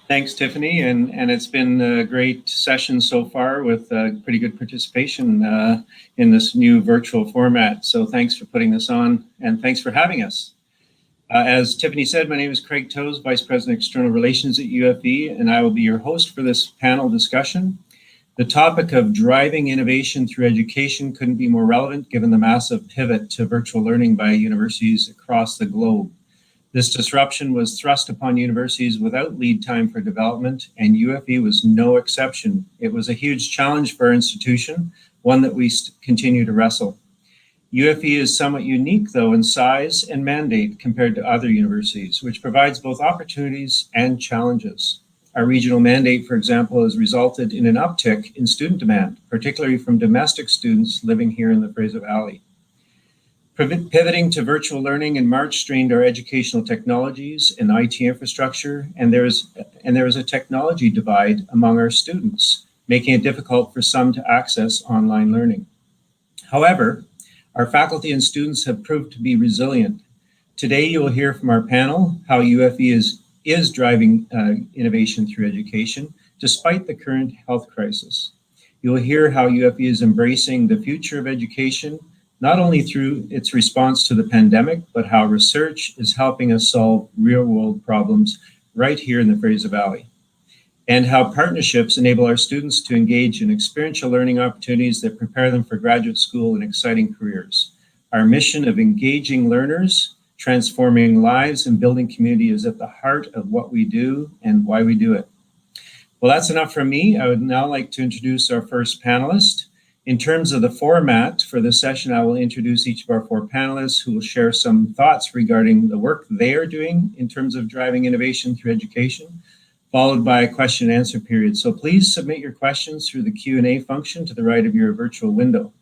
Thanks, Tiffany, and it's been a great session so far with pretty good participation in this new virtual format. So thanks for putting this on, and thanks for having us. As Tiffany said, my name is Craig Toes, Vice President External Relations at UFV, and I will be your host for this panel discussion. The topic of driving innovation through education couldn't be more relevant given the massive pivot to virtual learning by universities across the globe. This disruption was thrust upon universities without lead time for development, and UFV was no exception. It was a huge challenge for our institution, one that we continue to wrestle. UFV is somewhat unique, though, in size and mandate compared to other universities, which provides both opportunities and challenges. Our regional mandate, for example, has resulted in an uptick in student demand, particularly from domestic students living here in the Fraser Valley. Pivoting to virtual learning in March strained our educational technologies and IT infrastructure, and there is a technology divide among our students, making it difficult for some to access online learning. However, our faculty and students have proved to be resilient. Today, you will hear from our panel how UFV is driving innovation through education, despite the current health crisis. You will hear how UFV is embracing the future of education, not only through its response to the pandemic, but how research is helping us solve real-world problems right here in the Fraser Valley, and how partnerships enable our students to engage in experiential learning opportunities that prepare them for graduate school and exciting careers. Our mission of engaging learners, transforming lives, and building community is at the heart of what we do and why we do it. Well, that's enough from me. I would now like to introduce our first panelist. In terms of the format for this session, I will introduce each of our four panelists who will share some thoughts regarding the work they are doing in terms of driving innovation through education, followed by a question and answer period. So please submit your questions through the Q&A function to the right of your virtual window.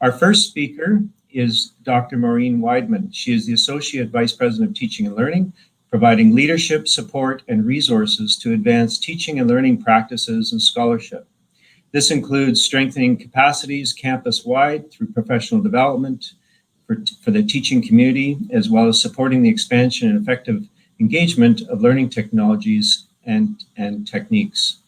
Our first speaker is Dr. Maureen Weidman. She is the Associate Vice President of Teaching and Learning, providing leadership, support, and resources to advance teaching and learning practices and scholarship. This includes strengthening capacities campus-wide through professional development for the teaching community, as well as supporting the expansion and effective engagement of learning technologies and techniques.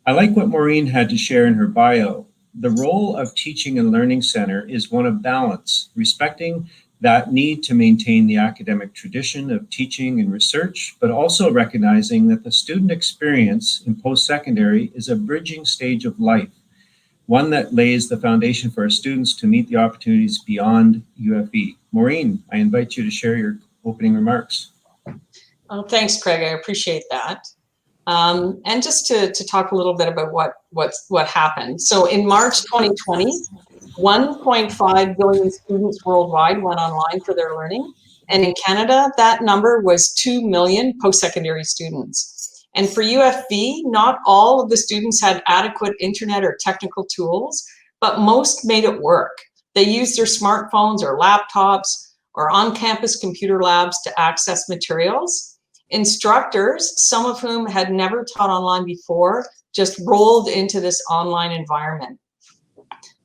I like what Maureen had to share in her bio. The role of Teaching and Learning Center is one of balance, respecting that need to maintain the academic tradition of teaching and research, but also recognizing that the student experience in post-secondary is a bridging stage of life, one that lays the foundation for our students to meet the opportunities beyond UFV. Maureen, I invite you to share your opening remarks. Oh, thanks, Craig. I appreciate that. And just to talk a little bit about what happened. So in March 2020, 1.5 billion students worldwide went online for their learning. And in Canada, that number was 2 million post-secondary students. And for UFV, not all of the students had adequate internet or technical tools, but most made it work. They used their smartphones or laptops or on-campus computer labs to access materials. Instructors, some of whom had never taught online before, just rolled into this online environment.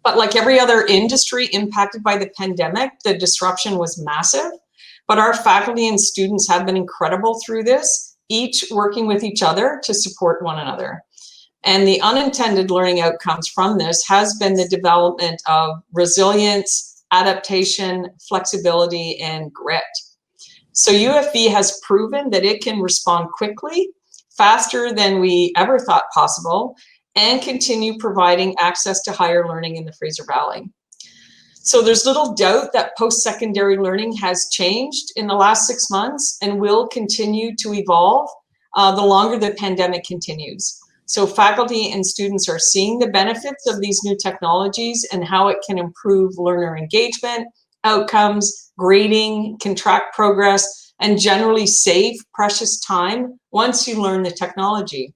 But like every other industry impacted by the pandemic, the disruption was massive. But our faculty and students have been incredible through this, each working with each other to support one another. And the unintended learning outcomes from this has been the development of resilience, adaptation, flexibility, and grit. So UFV has proven that it can respond quickly, faster than we ever thought possible, and continue providing access to higher learning in the Fraser Valley. So there's little doubt that post-secondary learning has changed in the last 6 months and will continue to evolve the longer the pandemic continues. So faculty and students are seeing the benefits of these new technologies and how it can improve learner engagement, outcomes, grading, can track progress, and generally save precious time once you learn the technology.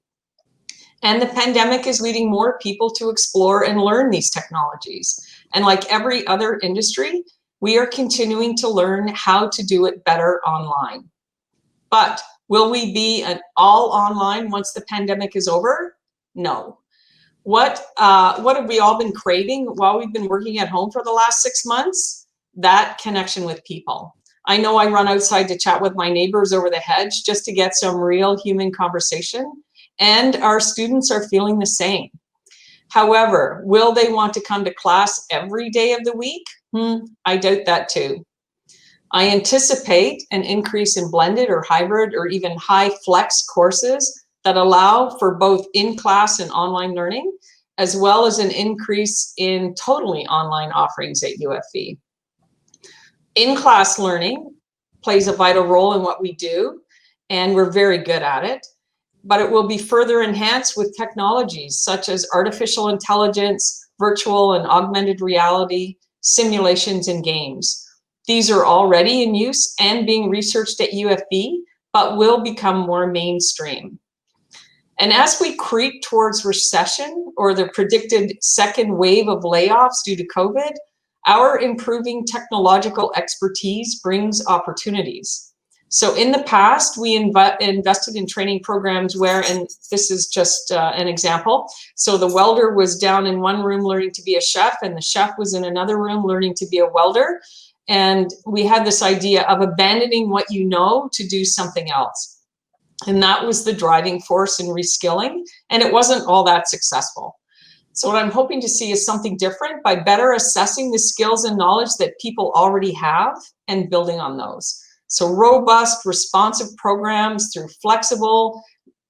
And the pandemic is leading more people to explore and learn these technologies. And like every other industry, we are continuing to learn how to do it better online. But will we be an all online once the pandemic is over? No. What have we all been craving while we've been working at home for the last 6 months? That connection with people. I know I run outside to chat with my neighbors over the hedge just to get some real human conversation. and our students are feeling the same. However, will they want to come to class every day of the week? I doubt that too. I anticipate an increase in blended or hybrid or even high flex courses that allow for both in-class and online learning, as well as an increase in totally online offerings at UFV. In-class learning plays a vital role in what we do, and we're very good at it, but it will be further enhanced with technologies such as artificial intelligence, virtual and augmented reality, simulations, and games. These are already in use and being researched at UFV, but will become more mainstream. And as we creep towards recession or the predicted second wave of layoffs due to COVID, our improving technological expertise brings opportunities. So in the past, we invested in training programs where, and this is just an example, so the welder was down in one room learning to be a chef, and the chef was in another room learning to be a welder. And we had this idea of abandoning what you know to do something else. And that was the driving force in reskilling, and it wasn't all that successful. So what I'm hoping to see is something different by better assessing the skills and knowledge that people already have and building on those. So robust, responsive programs through flexible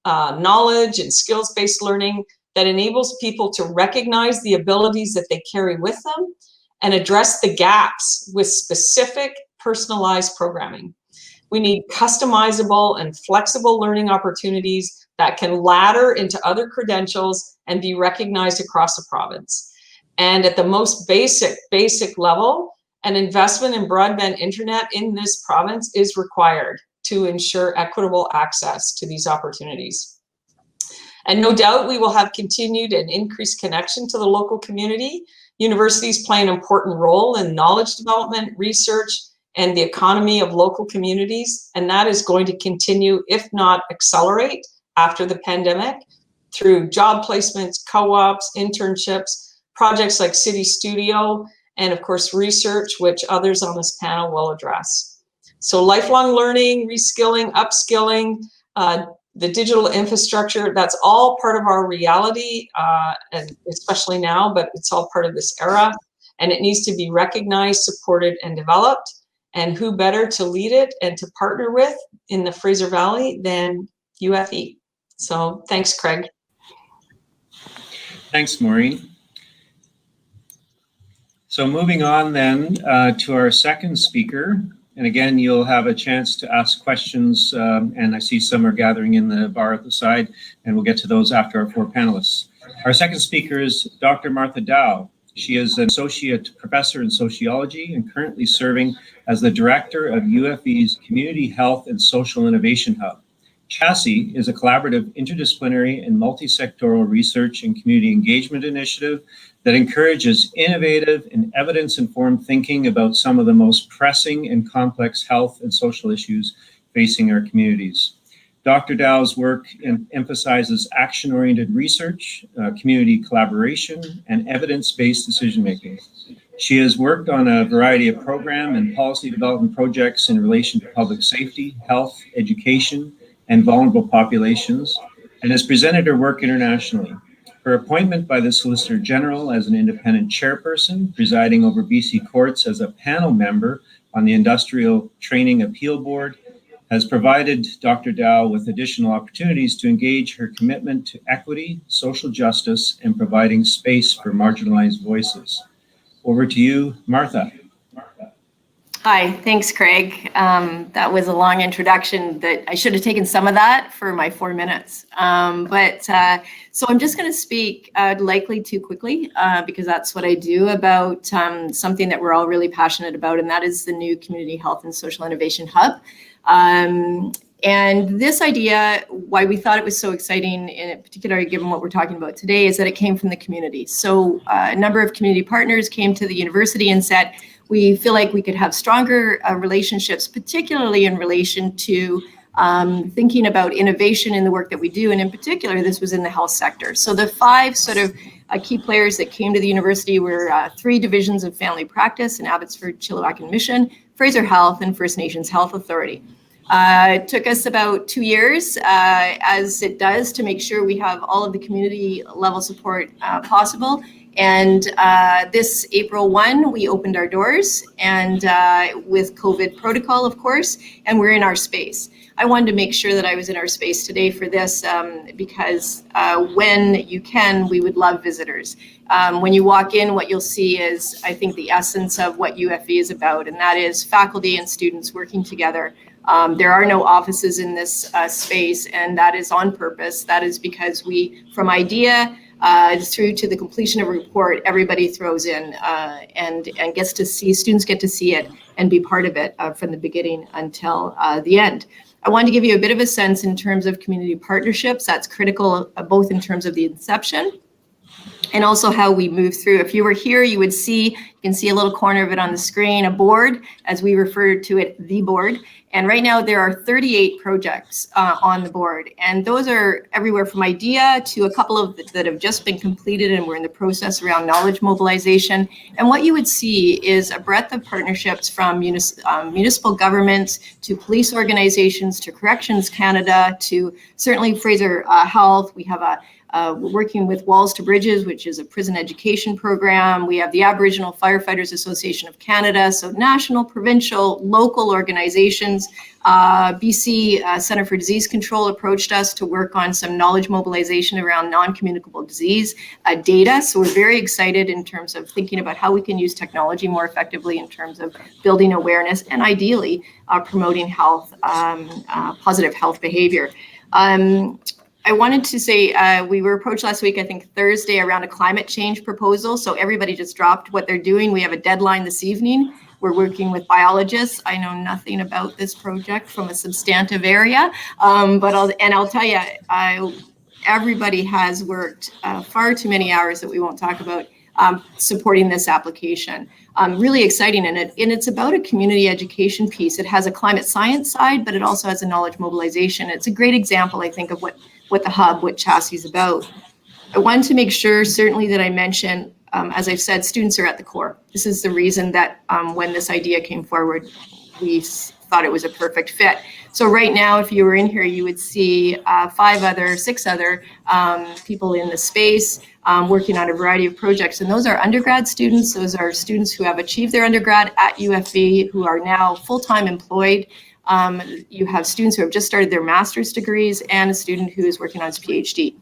knowledge and skills-based learning that enables people to recognize the abilities that they carry with them and address the gaps with specific personalized programming. We need customizable and flexible learning opportunities that can ladder into other credentials and be recognized across the province. And at the most basic level, an investment in broadband internet in this province is required to ensure equitable access to these opportunities. And no doubt we will have continued and increased connection to the local community. Universities play an important role in knowledge development, research, and the economy of local communities, and that is going to continue, if not accelerate, after the pandemic through job placements, co-ops, internships, projects like City Studio, and of course research, which others on this panel will address. So lifelong learning, reskilling, upskilling, the digital infrastructure, that's all part of our reality, and especially now, but it's all part of this era, and it needs to be recognized, supported, and developed. And who better to lead it and to partner with in the Fraser Valley than UFV? So thanks, Craig. Thanks, Maureen. So moving on then to our second speaker. And again, you'll have a chance to ask questions, and I see some are gathering in the bar at the side, and we'll get to those after our four panelists. Our second speaker is Dr. Martha Dao. She is an associate professor in sociology and currently serving as the director of UFV's Community Health and Social Innovation Hub. CHASI is a collaborative, interdisciplinary, and multi-sectoral research and community engagement initiative that encourages innovative and evidence-informed thinking about some of the most pressing and complex health and social issues facing our communities. Dr. Dao's work emphasizes action-oriented research, community collaboration, and evidence-based decision-making. She has worked on a variety of program and policy development projects in relation to public safety, health, education, and vulnerable populations, and has presented her work internationally. Her appointment by the Solicitor General as an independent chairperson, presiding over BC courts as a panel member on the Industrial Training Appeal Board, has provided Dr. Dao with additional opportunities to engage her commitment to equity, social justice, and providing space for marginalized voices. Over to you, Martha. Hi, thanks, Craig. That was a long introduction that I should have taken some of that for my 4 minutes. So I'm just going to speak likely too quickly because that's what I do about something that we're all really passionate about, and that is the new Community Health and Social Innovation Hub. And this idea, why we thought it was so exciting, in particular, given what we're talking about today, is that it came from the community. So a number of community partners came to the university and said, we feel like we could have stronger relationships, particularly in relation to thinking about innovation in the work that we do. And in particular, this was in the health sector. So the 5 sort of key players that came to the university were 3 divisions of family practice in Abbotsford, Chilliwack and Mission, Fraser Health, and First Nations Health Authority. It took us about 2 years, as it does, to make sure we have all of the community level support possible. And this April 1, we opened our doors, and with COVID protocol, of course, and we're in our space. I wanted to make sure that I was in our space today for this because when you can, we would love visitors. When you walk in, what you'll see is, I think, the essence of what UFV is about, and that is faculty and students working together. There are no offices in this space, and that is on purpose. That is because we, from idea through to the completion of a report, everybody throws in and gets to see, students get to see it and be part of it from the beginning until the end. I wanted to give you a bit of a sense in terms of community partnerships. That's critical both in terms of the inception and also how we move through. If you were here, you would see, you can see a little corner of it on the screen, a board, as we refer to it, the board. And right now there are 38 projects on the board. And those are everywhere from idea to a couple of that have just been completed and we're in the process around knowledge mobilization. And what you would see is a breadth of partnerships from municipal governments to police organizations to Corrections Canada to certainly Fraser Health. We have we're working with Walls to Bridges, which is a prison education program. We have the Aboriginal Firefighters Association of Canada, so national, provincial, local organizations. BC Centre for Disease Control approached us to work on some knowledge mobilization around non-communicable disease data. So we're very excited in terms of thinking about how we can use technology more effectively in terms of building awareness and ideally promoting health, positive health behavior. I wanted to say we were approached last week, I think Thursday, around a climate change proposal. So everybody just dropped what they're doing. We have a deadline this evening. We're working with biologists. I know nothing about this project from a substantive area, but I'll tell you, everybody has worked far too many hours that we won't talk about supporting this application. Really exciting, and it's about a community education piece. It has a climate science side, but it also has a knowledge mobilization. It's a great example, I think, of what the hub, what Chassis is about. I wanted to make sure certainly that I mention, as I've said, students are at the core. This is the reason that when this idea came forward, we thought it was a perfect fit. So right now, if you were in here, you would see 6 other people in the space working on a variety of projects. And those are undergrad students. Those are students who have achieved their undergrad at UFV, who are now full-time employed. You have students who have just started their master's degrees and a student who is working on his PhD.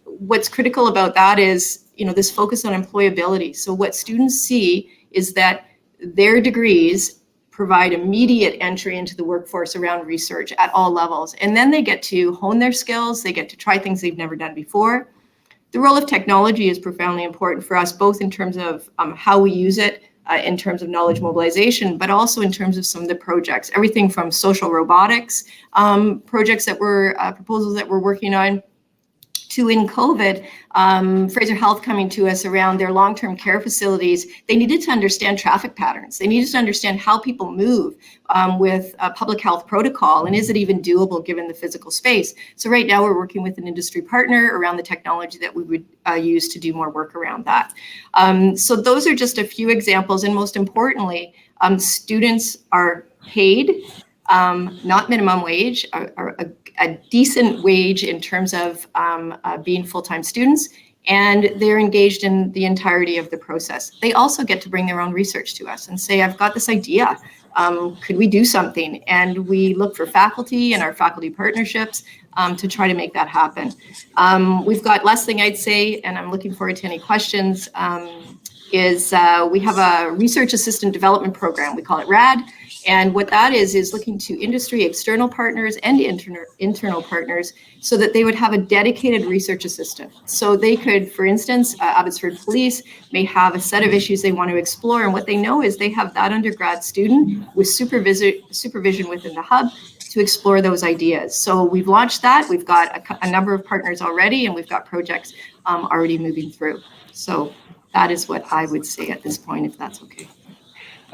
What's critical about that is, this focus on employability. So what students see is that their degrees provide immediate entry into the workforce around research at all levels. And then they get to hone their skills. They get to try things they've never done before. The role of technology is profoundly important for us, both in terms of how we use it, in terms of knowledge mobilization, but also in terms of some of the projects, everything from social robotics projects that proposals that we're working on, to in COVID, Fraser Health coming to us around their long-term care facilities. They needed to understand traffic patterns. They needed to understand how people move with a public health protocol, and is it even doable given the physical space? So right now we're working with an industry partner around the technology that we would use to do more work around that. So those are just a few examples, and most importantly, students are paid, not minimum wage, a decent wage in terms of being full-time students, and they're engaged in the entirety of the process. They also get to bring their own research to us and say, I've got this idea, could we do something? And we look for faculty and our faculty partnerships to try to make that happen. We've got, last thing I'd say, and I'm looking forward to any questions, is we have a research assistant development program. We call it RAD. And what that is looking to industry, external partners and internal partners so that they would have a dedicated research assistant. So they could, for instance, Abbotsford Police may have a set of issues they want to explore. And what they know is they have that undergrad student with supervision within the hub to explore those ideas. So we've launched that. We've got a number of partners already, and we've got projects already moving through. So that is what I would say at this point, if that's okay.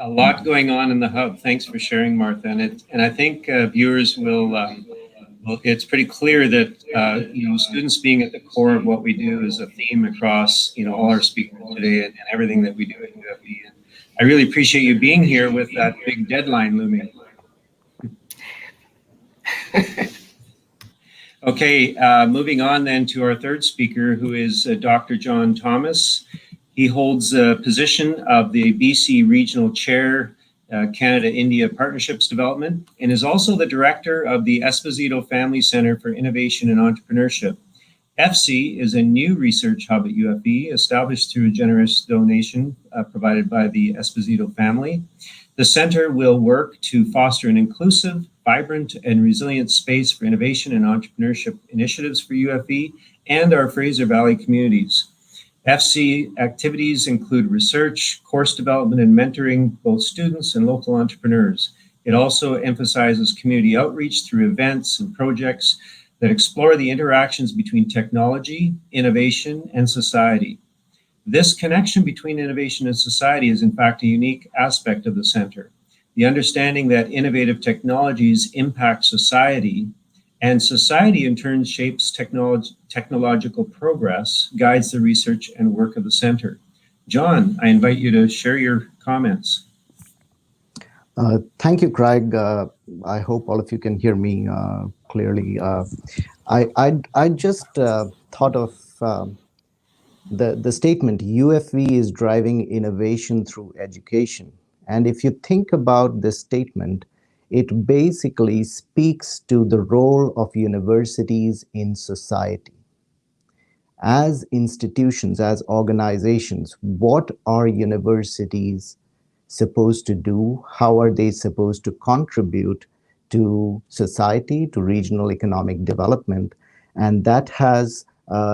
A lot going on in the hub. Thanks for sharing, Martha. And I think viewers will. It's pretty clear that students being at the core of what we do is a theme across all our speakers today and everything that we do at UFV. And I really appreciate you being here with that big deadline looming. Okay, moving on then to our third speaker, who is Dr. John Thomas. He holds the position of the BC Regional Chair, Canada-India Partnerships Development, and is also the director of the ESposito Family Centre for Innovation and Entrepreneurship. FC is a new research hub at UFV, established through a generous donation provided by the ESposito family. The center will work to foster an inclusive, vibrant, and resilient space for innovation and entrepreneurship initiatives for UFV and our Fraser Valley communities. FC activities include research, course development, and mentoring both students and local entrepreneurs. It also emphasizes community outreach through events and projects that explore the interactions between technology, innovation, and society. This connection between innovation and society is in fact a unique aspect of the center. The understanding that innovative technologies impact society, and society in turn shapes technological progress, guides the research and work of the center. John, I invite you to share your comments. Thank you, Craig. I hope all of you can hear me clearly. I just thought of the statement, UFV is driving innovation through education. And if you think about this statement, it basically speaks to the role of universities in society. As institutions, as organizations, what are universities supposed to do? How are they supposed to contribute to society, to regional economic development? And that has,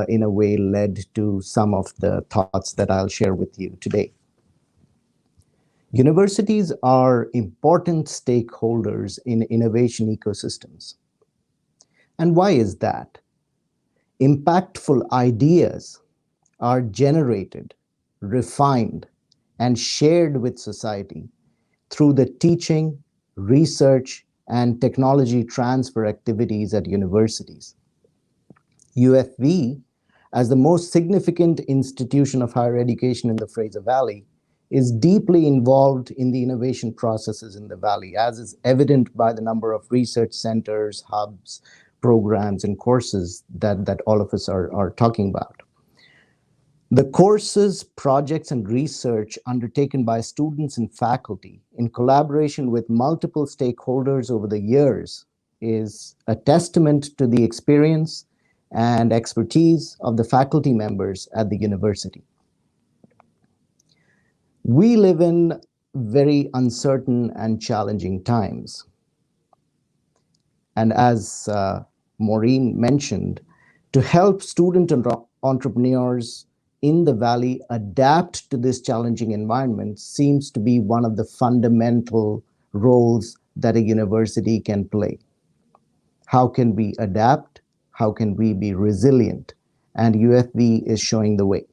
in a way, led to some of the thoughts that I'll share with you today. Universities are important stakeholders in innovation ecosystems. And why is that? Impactful ideas are generated, refined, and shared with society through the teaching, research, and technology transfer activities at universities. UFV, as the most significant institution of higher education in the Fraser Valley, is deeply involved in the innovation processes in the Valley, as is evident by the number of research centers, hubs, programs, and courses that all of us are talking about. The courses, projects, and research undertaken by students and faculty in collaboration with multiple stakeholders over the years is a testament to the experience and expertise of the faculty members at the university. We live in very uncertain and challenging times. And as Maureen mentioned, to help student and entrepreneurs in the Valley adapt to this challenging environment seems to be one of the fundamental roles that a university can play. How can we adapt? How can we be resilient? And UFV is showing the way.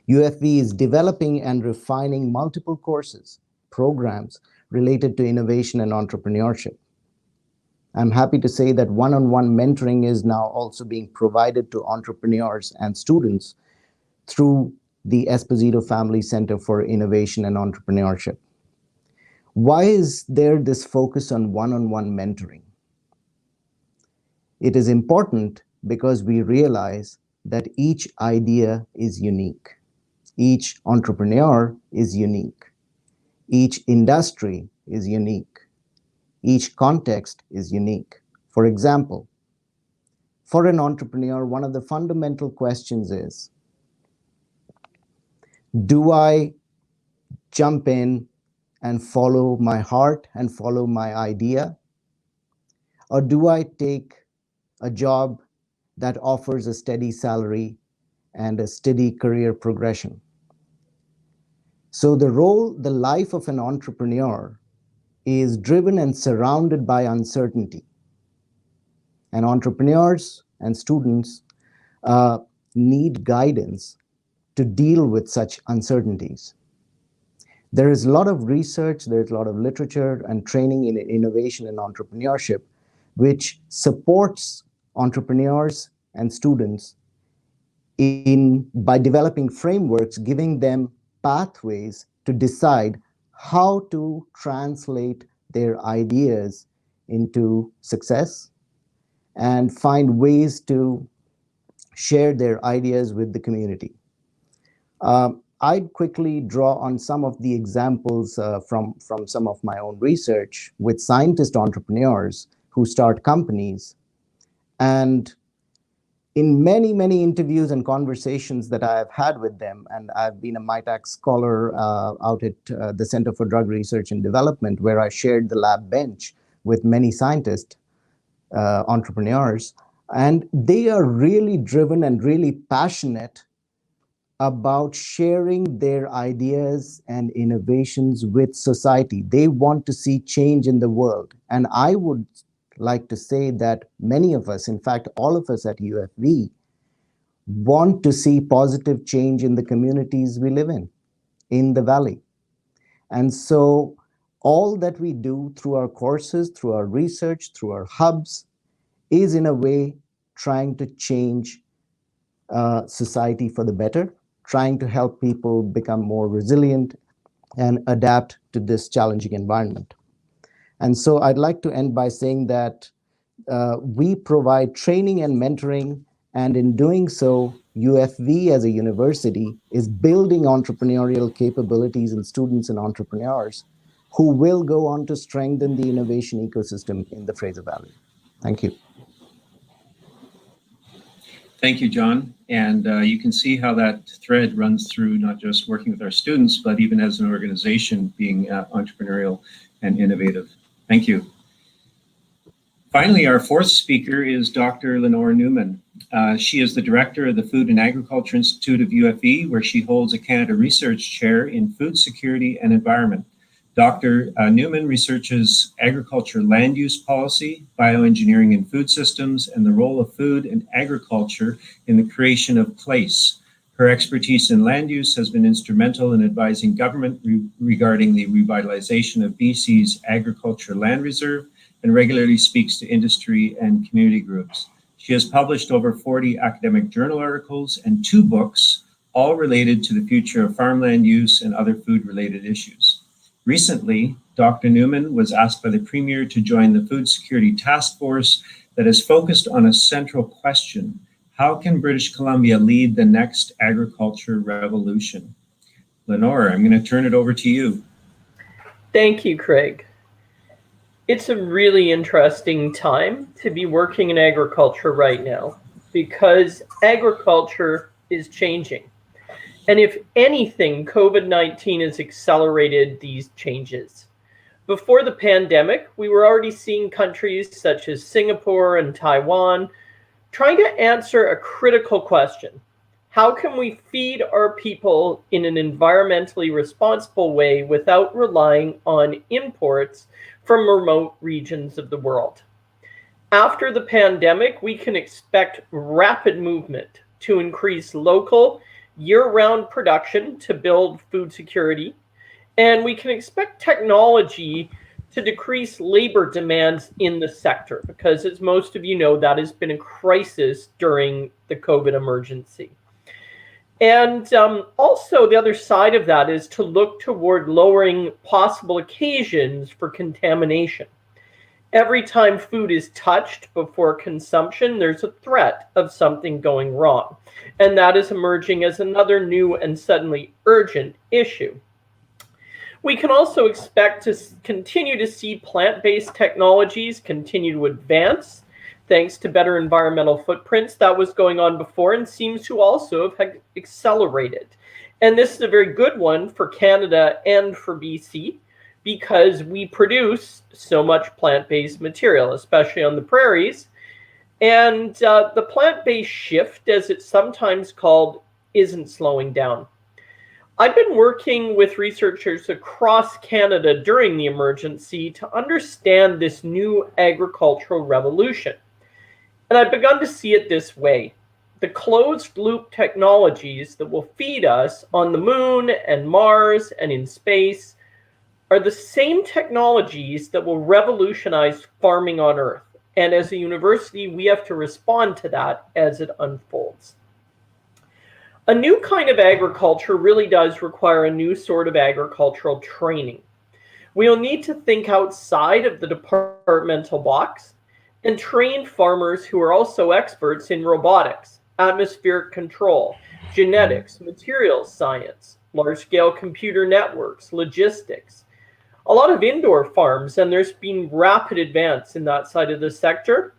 UFV is developing and refining multiple courses, programs related to innovation and entrepreneurship. I'm happy to say that one-on-one mentoring is now also being provided to entrepreneurs and students through the ESposito Family Center for Innovation and Entrepreneurship. Why is there this focus on one-on-one mentoring? It is important because we realize that each idea is unique. Each entrepreneur is unique. Each industry is unique. Each context is unique. For example, for an entrepreneur, one of the fundamental questions is, do I jump in and follow my heart and follow my idea? Or do I take a job that offers a steady salary and a steady career progression? So the life of an entrepreneur is driven and surrounded by uncertainty. And entrepreneurs and students need guidance to deal with such uncertainties. There is a lot of research, there's a lot of literature and training in innovation and entrepreneurship, which supports entrepreneurs and students by developing frameworks, giving them pathways to decide how to translate their ideas into success and find ways to share their ideas with the community. I'd quickly draw on some of the examples from some of my own research with scientist entrepreneurs who start companies. And in many, many interviews and conversations that I have had with them, and I've been a MITAC scholar out at the Center for Drug Research and Development, where I shared the lab bench with many scientists, entrepreneurs, and they are really driven and really passionate about sharing their ideas and innovations with society. They want to see change in the world. And I would like to say that many of us, in fact, all of us at UFV, want to see positive change in the communities we live in the Valley. And so all that we do through our courses, through our research, through our hubs, is in a way trying to change society for the better, trying to help people become more resilient and adapt to this challenging environment. And so I'd like to end by saying that we provide training and mentoring, and in doing so, UFV as a university is building entrepreneurial capabilities in students and entrepreneurs who will go on to strengthen the innovation ecosystem in the Fraser Valley. Thank you. Thank you, John. And you can see how that thread runs through not just working with our students, but even as an organization being entrepreneurial and innovative. Thank you. Finally, our fourth speaker is Dr. Lenore Newman. She is the director of the Food and Agriculture Institute of UFE, where she holds a Canada Research Chair in Food Security and Environment. Dr. Newman researches agriculture land use policy, bioengineering in food systems, and the role of food and agriculture in the creation of place. Her expertise in land use has been instrumental in advising government regarding the revitalization of BC's agriculture land reserve, and regularly speaks to industry and community groups. She has published over 40 academic journal articles and 2 books, all related to the future of farmland use and other food-related issues. Recently, Dr. Newman was asked by the Premier to join the Food Security Task Force that is focused on a central question: how can British Columbia lead the next agriculture revolution? Lenore, I'm going to turn it over to you. Thank you, Craig. It's a really interesting time to be working in agriculture right now because agriculture is changing. And if anything, COVID-19 has accelerated these changes. Before the pandemic, we were already seeing countries such as Singapore and Taiwan trying to answer a critical question. How can we feed our people in an environmentally responsible way without relying on imports from remote regions of the world? After the pandemic, we can expect rapid movement to increase local year-round production to build food security, and we can expect technology to decrease labor demands in the sector because, as most of you know, that has been a crisis during the COVID emergency. And also the other side of that is to look toward lowering possible occasions for contamination. Every time food is touched before consumption, there's a threat of something going wrong. And that is emerging as another new and suddenly urgent issue. We can also expect to continue to see plant-based technologies continue to advance thanks to better environmental footprints. That was going on before and seems to also have accelerated. And this is a very good one for Canada and for BC because we produce so much plant-based material, especially on the prairies. And the plant-based shift, as it's sometimes called, isn't slowing down. I've been working with researchers across Canada during the emergency to understand this new agricultural revolution. And I've begun to see it this way. The closed-loop technologies that will feed us on the moon and Mars and in space are the same technologies that will revolutionize farming on Earth. And as a university, we have to respond to that as it unfolds. A new kind of agriculture really does require a new sort of agricultural training. We'll need to think outside of the departmental box and train farmers who are also experts in robotics, atmospheric control, genetics, materials science, large-scale computer networks, logistics. A lot of indoor farms, and there's been rapid advance in that side of the sector.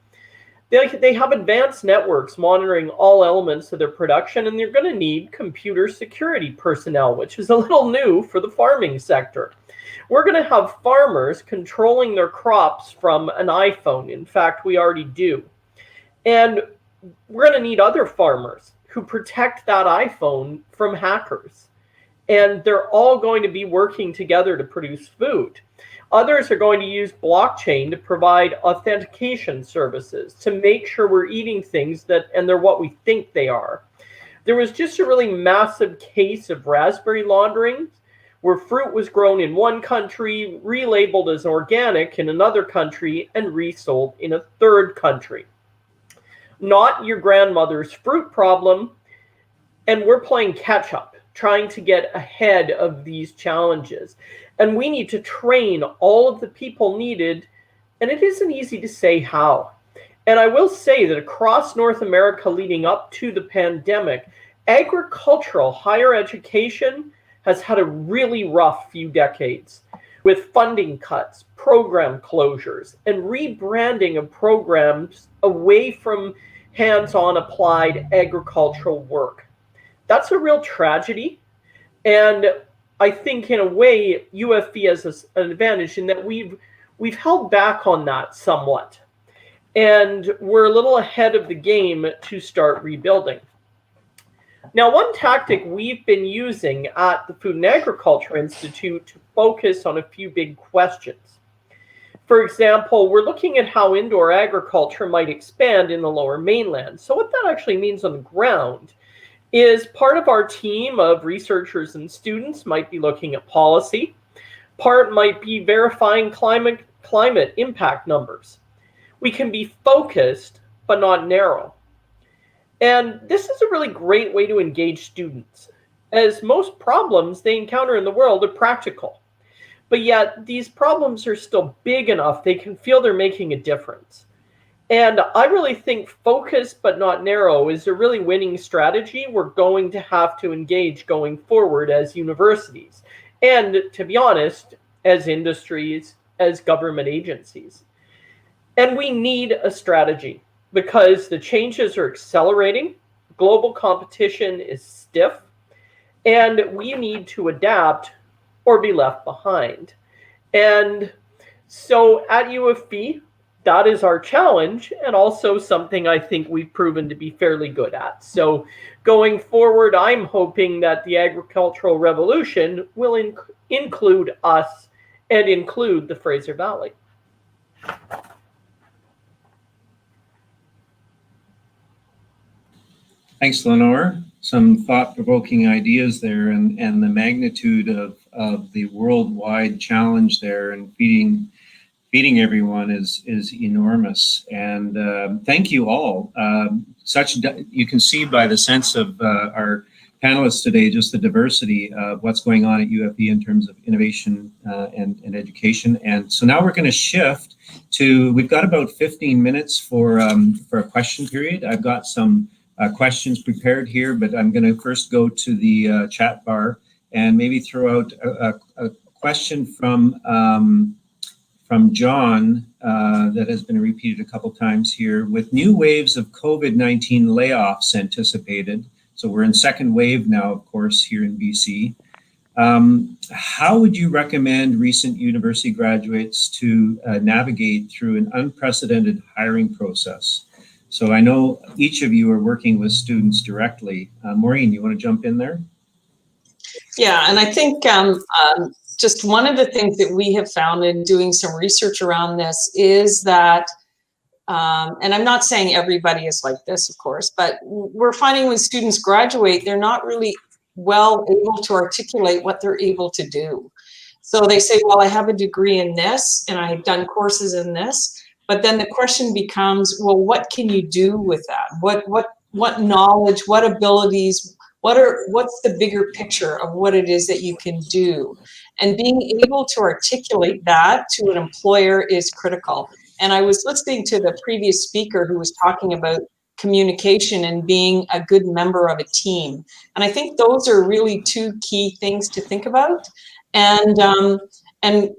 They have advanced networks monitoring all elements of their production, and they're going to need computer security personnel, which is a little new for the farming sector. We're going to have farmers controlling their crops from an iPhone. In fact, we already do. And we're going to need other farmers who protect that iPhone from hackers. And they're all going to be working together to produce food. Others are going to use blockchain to provide authentication services to make sure we're eating things and they're what we think they are. There was just a really massive case of raspberry laundering where fruit was grown in one country, relabeled as organic in another country, and resold in a third country. Not your grandmother's fruit problem, and we're playing catch up, trying to get ahead of these challenges. And we need to train all of the people needed, and it isn't easy to say how. And I will say that across North America leading up to the pandemic, agricultural higher education has had a really rough few decades with funding cuts, program closures, and rebranding of programs away from hands-on applied agricultural work. That's a real tragedy. And I think in a way, UFV has an advantage in that we've held back on that somewhat. And we're a little ahead of the game to start rebuilding. Now, one tactic we've been using at the Food and Agriculture Institute to focus on a few big questions. For example, we're looking at how indoor agriculture might expand in the Lower Mainland. So what that actually means on the ground is part of our team of researchers and students might be looking at policy. Part might be verifying climate impact numbers. We can be focused, but not narrow. And this is a really great way to engage students, as most problems they encounter in the world are practical. But yet, these problems are still big enough they can feel they're making a difference. And I really think focus but not narrow is a really winning strategy we're going to have to engage going forward as universities. And to be honest, as industries, as government agencies. And we need a strategy because the changes are accelerating, global competition is stiff, and we need to adapt or be left behind. And so at UFV, that is our challenge, and also something I think we've proven to be fairly good at. So going forward, I'm hoping that the agricultural revolution will include us and include the Fraser Valley. Thanks, Lenore. Some thought-provoking ideas there, and the magnitude of the worldwide challenge there, and feeding everyone is enormous. And thank you all. You can see by the sense of our panelists today, just the diversity of what's going on at UFV in terms of innovation and education. And so now we're going to shift to, we've got about 15 minutes for a question period. I've got some questions prepared here, but I'm going to first go to the chat bar and maybe throw out a question from John that has been repeated a couple times here. With new waves of COVID-19 layoffs anticipated, so we're in second wave now, of course, here in BC. How would you recommend recent university graduates to navigate through an unprecedented hiring process? So I know each of you are working with students directly. Maureen, you want to jump in there? Yeah, and I think just one of the things that we have found in doing some research around this is that, and I'm not saying everybody is like this, of course, but we're finding when students graduate, they're not really well able to articulate what they're able to do. So they say, well, I have a degree in this and I've done courses in this, but then the question becomes, well, what can you do with that? What knowledge, what abilities, what's the bigger picture of what it is that you can do? And being able to articulate that to an employer is critical. And I was listening to the previous speaker who was talking about communication and being a good member of a team. And I think those are really two key things to think about. And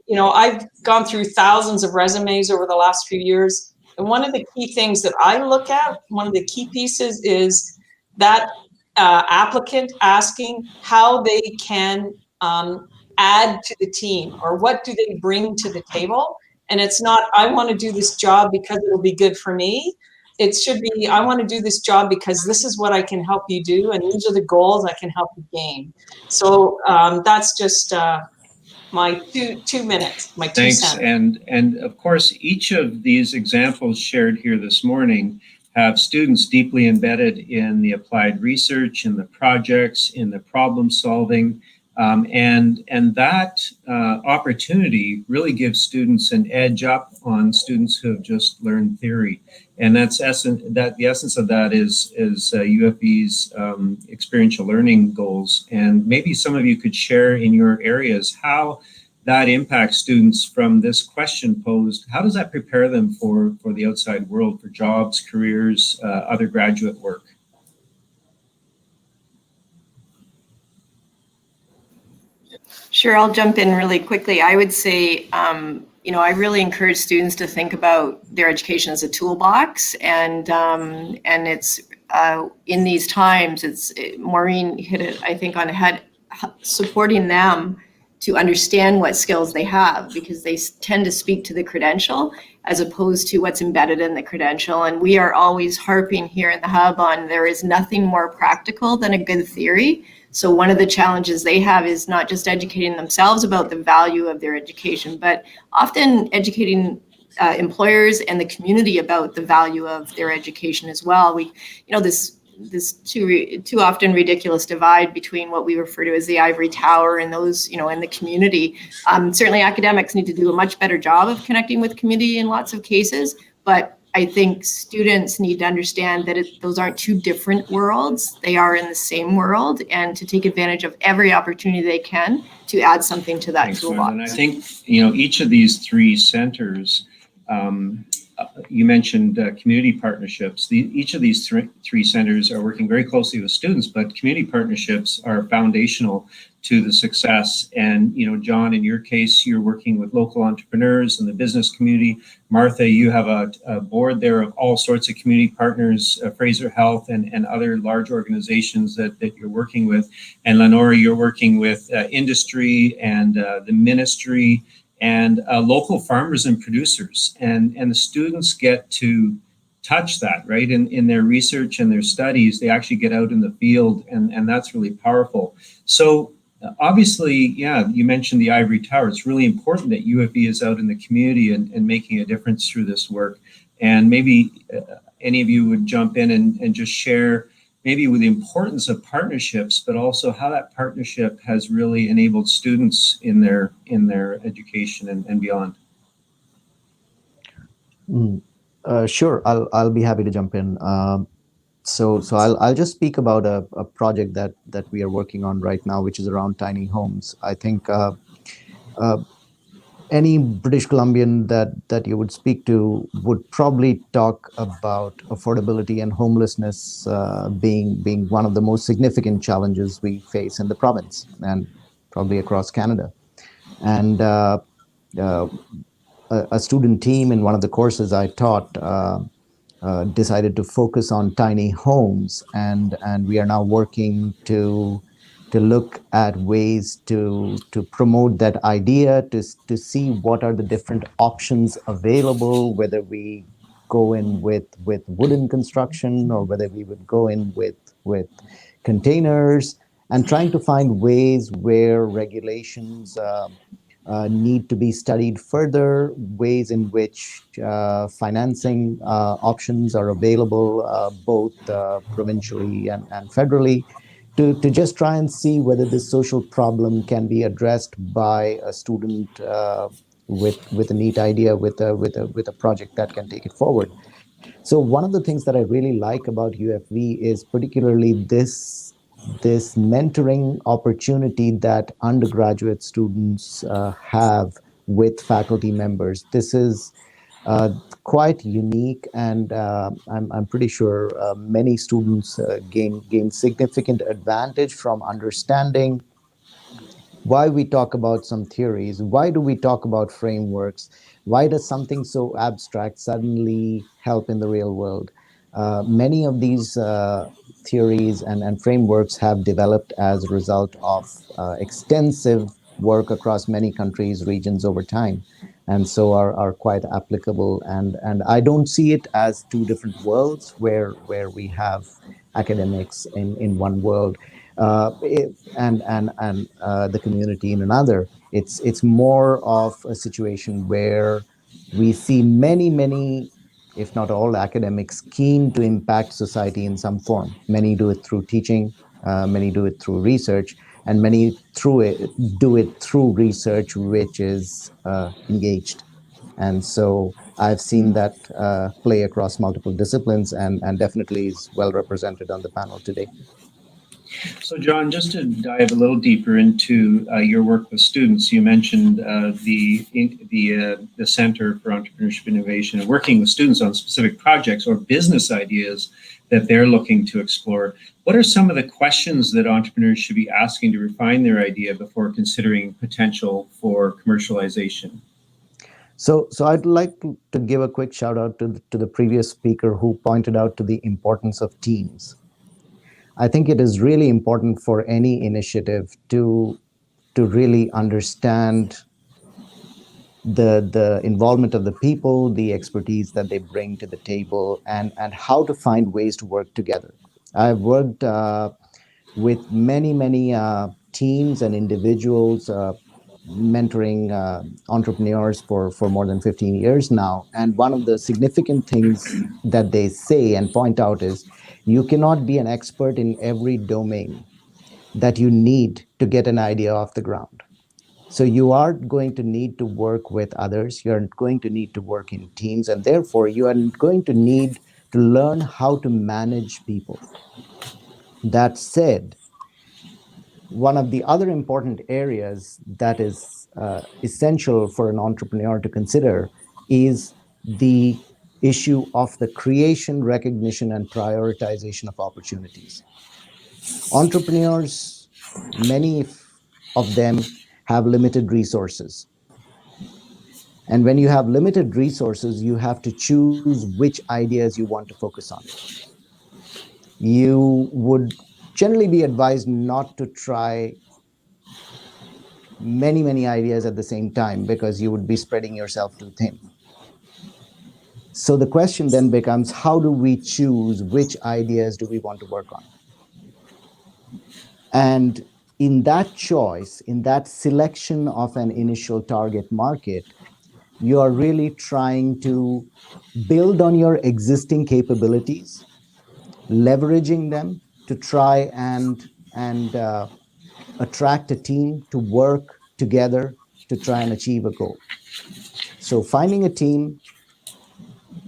you know, I've gone through thousands of resumes over the last few years. And one of the key things that I look at, one of the key pieces is that applicant asking how they can add to the team, or what do they bring to the table. And it's not, I want to do this job because it'll be good for me. It should be, I want to do this job because this is what I can help you do, and these are the goals I can help you gain. So that's just my two minutes, my 2 Thanks. cents. And of course, each of these examples shared here this morning have students deeply embedded in the applied research, in the projects, in the problem solving. And that opportunity really gives students an edge up on students who have just learned theory. And the essence of that is UFV's experiential learning goals. And maybe some of you could share in your areas how that impacts students from this question posed. How does that prepare them for the outside world, for jobs, careers, other graduate work? Sure, I'll jump in really quickly. I would say, you know, I really encourage students to think about their education as a toolbox, and it's in these times, Maureen hit it, I think, on the head, supporting them to understand what skills they have, because they tend to speak to the credential as opposed to what's embedded in the credential. And we are always harping here in the Hub on there is nothing more practical than a good theory. So one of the challenges they have is not just educating themselves about the value of their education, but often educating employers and the community about the value of their education as well. We, you know, this too often ridiculous divide between what we refer to as the ivory tower and those, you know, in the community. Certainly academics need to do a much better job of connecting with community in lots of cases, but I think students need to understand that those aren't two different worlds. They are in the same world, and to take advantage of every opportunity they can to add something to that Thanks, toolbox. And I think, you know, each of these three centers, you mentioned community partnerships. Each of these three centers are working very closely with students, but community partnerships are foundational to the success. And, you know, John, in your case, you're working with local entrepreneurs and the business community. Martha, you have a board there of all sorts of community partners, Fraser Health and other large organizations that you're working with. And Lenora, you're working with industry and the ministry and local farmers and producers, and the students get to touch that, right? In their research and their studies, they actually get out in the field, and that's really powerful. So obviously, yeah, you mentioned the ivory tower. It's really important that UFV is out in the community and making a difference through this work. And maybe any of you would jump in and just share maybe with the importance of partnerships, but also how that partnership has really enabled students in their education and beyond. Sure, I'll be happy to jump in. So I'll just speak about a project that we are working on right now, which is around tiny homes. I think any British Columbian that you would speak to would probably talk about affordability and homelessness being one of the most significant challenges we face in the province and probably across Canada. And a student team in one of the courses I taught decided to focus on tiny homes, and we are now working to look at ways to promote that idea, to see what are the different options available, whether we go in with wooden construction or whether we would go in with containers, and trying to find ways where regulations need to be studied further, ways in which financing options are available both provincially and federally, to just try and see whether this social problem can be addressed by a student with a neat idea, with a project that can take it forward. So one of the things that I really like about UFV is particularly this this mentoring opportunity that undergraduate students have with faculty members. This is quite unique, and I'm pretty sure many students gain significant advantage from understanding why we talk about some theories, why do we talk about frameworks, why does something so abstract suddenly help in the real world. Many of these theories and frameworks have developed as a result of extensive work across many countries, regions over time, and so are quite applicable. And I don't see it as two different worlds where we have academics in one world and the community in another. It's more of a situation where we see many, if not all, academics keen to impact society in some form. Many do it through teaching, many do it through research, and many do it through research which is engaged. And so I've seen that play across multiple disciplines, and definitely is well represented on the panel today. So, John, just to dive a little deeper into your work with students, you mentioned the Center for Entrepreneurship Innovation and working with students on specific projects or business ideas that they're looking to explore. What are some of the questions that entrepreneurs should be asking to refine their idea before considering potential for commercialization? So I'd like to give a quick shout out to the previous speaker who pointed out to the importance of teams. I think it is really important for any initiative to really understand the involvement of the people, the expertise that they bring to the table, and how to find ways to work together. I've worked with many teams and individuals, mentoring entrepreneurs for more than 15 years now. And one of the significant things that they say and point out is you cannot be an expert in every domain that you need to get an idea off the ground. So you are going to need to work with others. You're going to need to work in teams, and therefore you are going to need to learn how to manage people. That said, one of the other important areas that is essential for an entrepreneur to consider is the issue of the creation, recognition, and prioritization of opportunities. Entrepreneurs, many of them have limited resources. And when you have limited resources, you have to choose which ideas you want to focus on. You would generally be advised not to try many ideas at the same time because you would be spreading yourself too thin. So the question then becomes, how do we choose which ideas do we want to work on? And in that choice, in that selection of an initial target market, you are really trying to build on your existing capabilities, leveraging them to try and attract a team to work together to try and achieve a goal. So finding a team,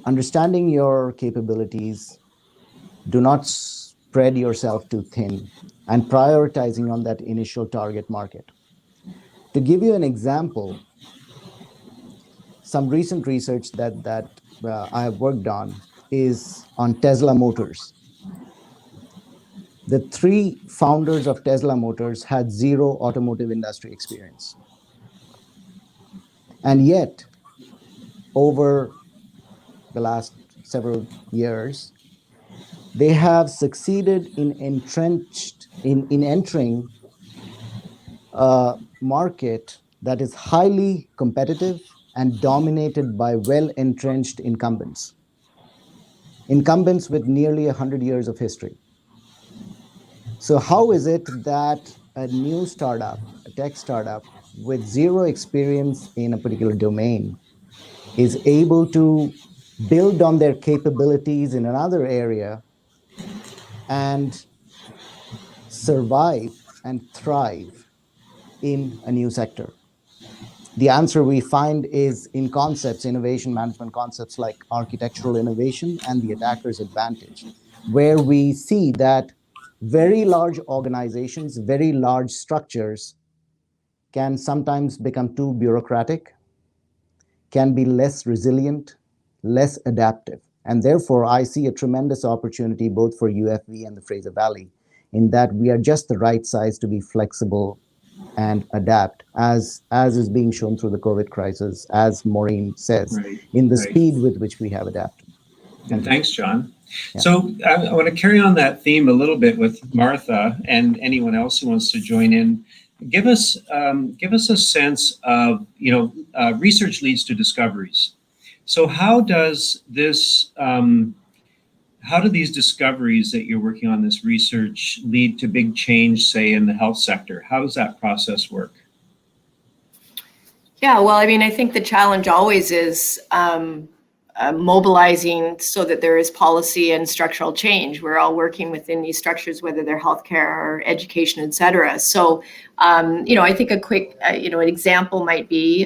understanding your capabilities, do not spread yourself too thin, and prioritizing on that initial target market. To give you an example, some recent research that I have worked on is on Tesla Motors. The 3 founders of Tesla Motors had zero automotive industry experience. And yet, over the last several years, they have succeeded in entering a market that is highly competitive and dominated by well-entrenched incumbents with nearly 100 years of history. So how is it that a new startup, a tech startup with zero experience in a particular domain is able to build on their capabilities in another area and survive and thrive in a new sector? The answer we find is in concepts, innovation management concepts like architectural innovation and the attacker's advantage, where we see that Very large organizations, very large structures can sometimes become too bureaucratic, can be less resilient, less adaptive. And therefore, I see a tremendous opportunity both for UFV and the Fraser Valley in that we are just the right size to be flexible and adapt, as is being shown through the COVID crisis, as Maureen says, Right, in the right. speed with which we have adapted. And thanks, John. Yeah. So I want to carry on that theme a little bit with Martha and anyone else who wants to join in. Give us a sense of, research leads to discoveries. So how does this, how do these discoveries that you're working on, this research, lead to big change, say, in the health sector? How does that process work? Yeah, well, I mean, I think the challenge always is mobilizing so that there is policy and structural change. We're all working within these structures, whether they're healthcare or education, et cetera. So, I think a quick, an example might be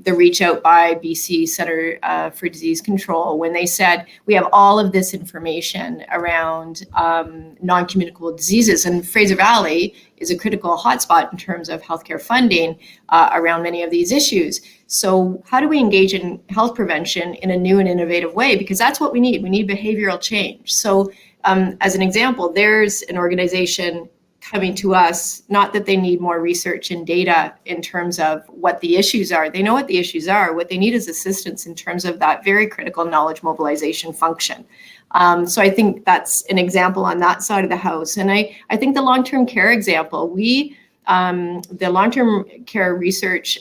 the reach out by BC Centre for Disease Control when they said, we have all of this information around non-communicable diseases, and Fraser Valley is a critical hotspot in terms of healthcare funding around many of these issues. So how do we engage in health prevention in a new and innovative way? Because that's what we need. We need behavioral change. So as an example, there's an organization coming to us, not that they need more research and data in terms of what the issues are. They know what the issues are. What they need is assistance in terms of that very critical knowledge mobilization function. So I think that's an example on that side of the house. And I think the long-term care example, the long-term care research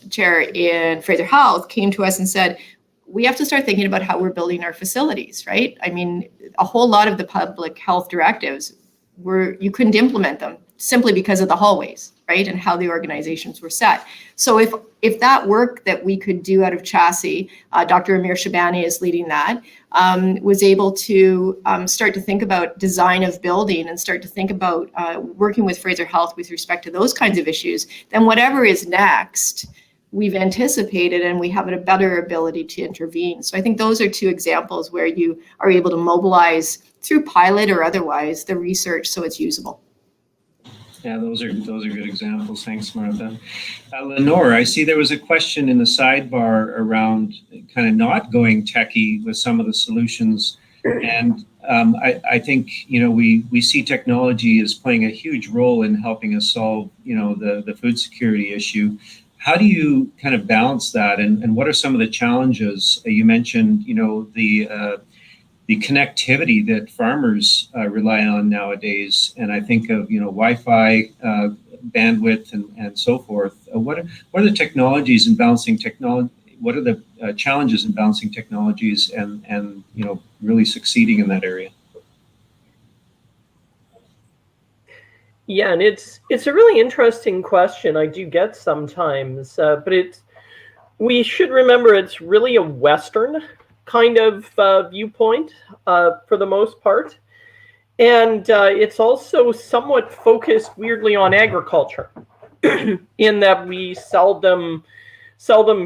chair in Fraser Health came to us and said, we have to start thinking about how we're building our facilities, right? I mean, a whole lot of the public health directives you couldn't implement them simply because of the hallways, right? And how the organizations were set. So if that work that we could do out of Chassis, Dr. Amir Shabani is leading that, was able to start to think about design of building and start to think about working with Fraser Health with respect to those kinds of issues, then whatever is next, we've anticipated and we have a better ability to intervene. So I think those are two examples where you are able to mobilize through pilot or otherwise the research so it's usable. Yeah, those are good examples. Thanks, Martha. Lenore, I see there was a question in the sidebar around kind of not going techie with some of the solutions. And I think, we see technology as playing a huge role in helping us solve, the food security issue. How do you kind of balance that? And what are some of the challenges? You mentioned, the connectivity that farmers rely on nowadays. And I think of, Wi-Fi, bandwidth, and so forth. What are the technologies in balancing technology? What are the challenges in balancing technologies and really succeeding in that area? Yeah, and it's a really interesting question I do get sometimes, but we should remember it's really a Western kind of viewpoint for the most part. And it's also somewhat focused weirdly on agriculture in that we seldom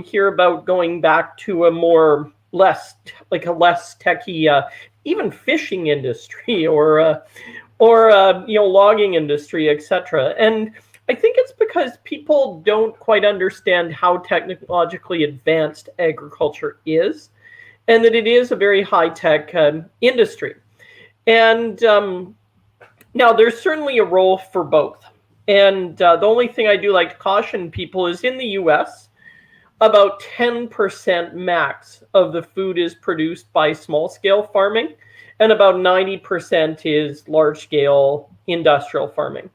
hear about going back to a less techie, even fishing industry or logging industry, etc. And I think it's because people don't quite understand how technologically advanced agriculture is, and that it is a very high-tech industry. And now there's certainly a role for both. And the only thing I do like to caution people is in the US, about 10% max of the food is produced by small-scale farming, and about 90% is large-scale industrial farming.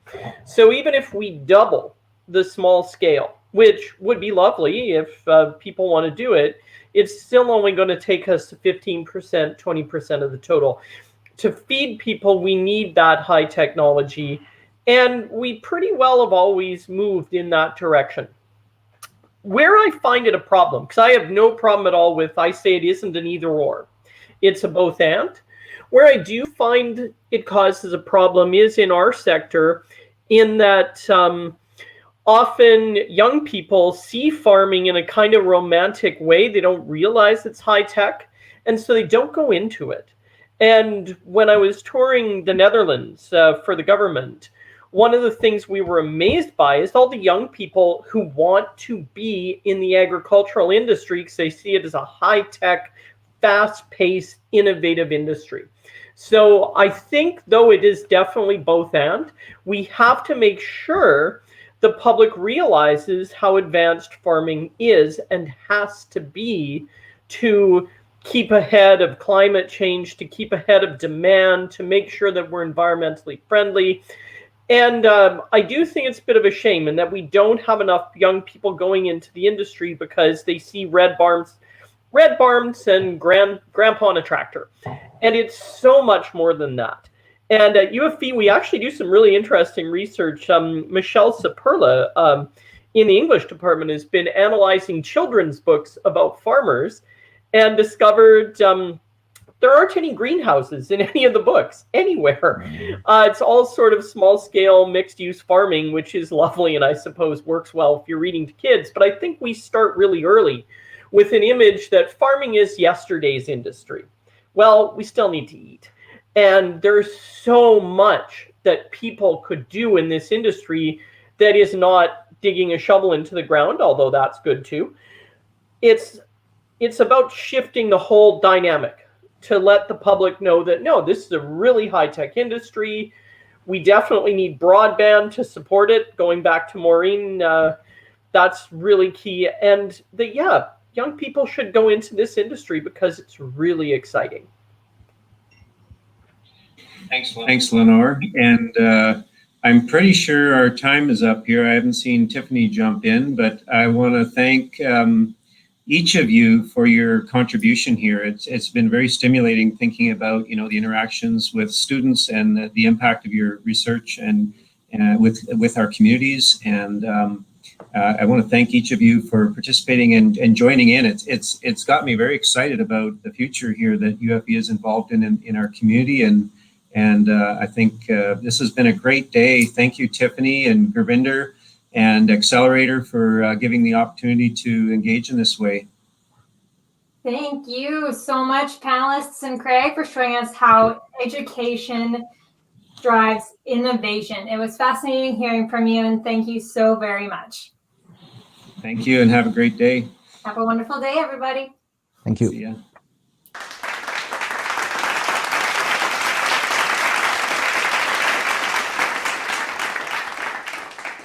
So even if we double the small scale, which would be lovely if people want to do it, it's still only going to take us to 15%, 20% of the total. To feed people, we need that high technology, and we pretty well have always moved in that direction. Where I find it a problem, because I have no problem at all with, I say it isn't an either or, it's a both and. Where I do find it causes a problem is in our sector, in that often young people see farming in a kind of romantic way. They don't realize it's high tech, and so they don't go into it. And when I was touring the Netherlands for the government, one of the things we were amazed by is all the young people who want to be in the agricultural industry because they see it as a high-tech, fast-paced, innovative industry. So I think, though it is definitely both and, we have to make sure the public realizes how advanced farming is and has to be to keep ahead of climate change, to keep ahead of demand, to make sure that we're environmentally friendly. And I do think it's a bit of a shame in that we don't have enough young people going into the industry because they see red barns and grandpa on a tractor. And it's so much more than that. And at UFV, we actually do some really interesting research. Michelle Saperla in the English department has been analyzing children's books about farmers and discovered there aren't any greenhouses in any of the books anywhere. It's all sort of small scale mixed use farming, which is lovely and I suppose works well if you're reading to kids. But I think we start really early with an image that farming is yesterday's industry. Well, we still need to eat. And there's so much that people could do in this industry that is not digging a shovel into the ground, although that's good too. It's about shifting the whole dynamic to let the public know that, no, this is a really high-tech industry. We definitely need broadband to support it. Going back to Maureen, that's really key. And that, yeah, young people should go into this industry because it's really exciting. Thanks, Lenore. And I'm pretty sure our time is up here. I haven't seen Tiffany jump in, but I want to thank each of you for your contribution here. It's been very stimulating thinking about, you know, the interactions with students and the impact of your research and with our communities. And I want to thank each of you for participating and joining in. It's got me very excited about the future here that UFV is involved in our community. And I think this has been a great day. Thank you, Tiffany and Gurvinder and Accelerator for giving the opportunity to engage in this way. Thank you so much, panelists and Craig, for showing us how education drives innovation. It was fascinating hearing from you, and thank you so very much. Thank you, and have a great day. Have a wonderful day, everybody. Thank you. See ya.